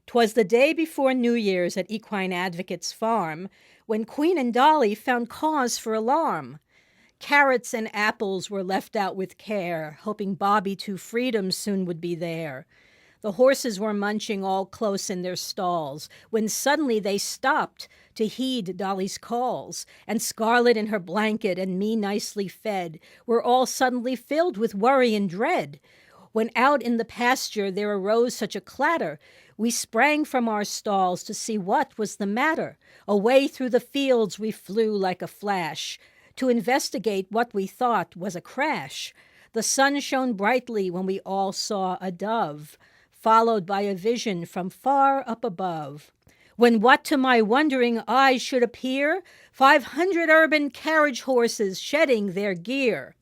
'Twas the day before New Year's at Equine Advocate's farm, when Queen and Dolly found cause for alarm. Carrots and apples were left out with care, hoping Bobby to freedom soon would be there. The horses were munching all close in their stalls, when suddenly they stopped to heed Dolly's calls, and Scarlet in her blanket and me nicely fed were all suddenly filled with worry and dread. When out in the pasture there arose such a clatter, we sprang from our stalls to see what was the matter. Away through the fields we flew like a flash, to investigate what we thought was a crash. The sun shone brightly when we all saw a dove, followed by a vision from far up above. When what to my wondering eyes should appear, 500 urban carriage horses shedding their gear.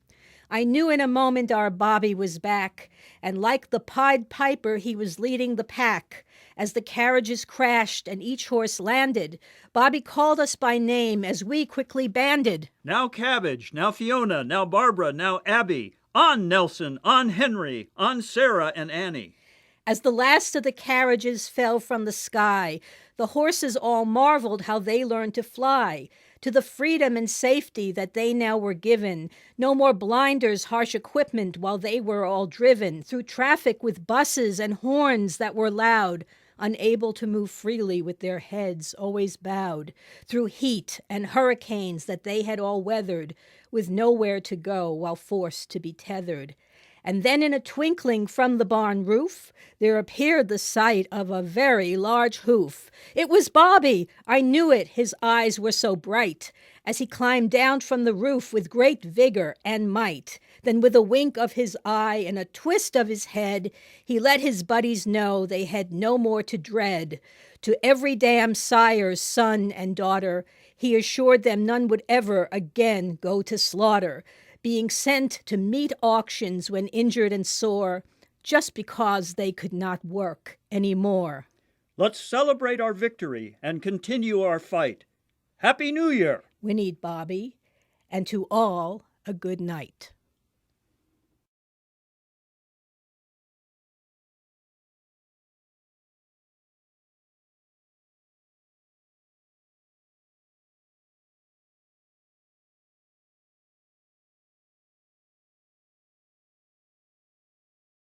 I knew in a moment our Bobby was back, and like the Pied Piper he was leading the pack. As the carriages crashed and each horse landed, Bobby called us by name as we quickly banded. Now Cabbage, now Fiona, now Barbara, now Abby. On Nelson, on Henry, on Sarah and Annie. As the last of the carriages fell from the sky, the horses all marveled how they learned to fly, to the freedom and safety that they now were given. No more blinders, harsh equipment while they were all driven through traffic with buses and horns that were loud, unable to move freely with their heads always bowed, through heat and hurricanes that they had all weathered, with nowhere to go while forced to be tethered. And then in a twinkling from the barn roof, there appeared the sight of a very large hoof. It was Bobby! I knew it, his eyes were so bright, as he climbed down from the roof with great vigor and might. Then with a wink of his eye and a twist of his head, he let his buddies know they had no more to dread. To every dam sire's son and daughter, he assured them none would ever again go to slaughter, being sent to meat auctions when injured and sore, just because they could not work any more. Let's celebrate our victory and continue our fight. Happy New Year! Whinnied Bobby, and to all a good night.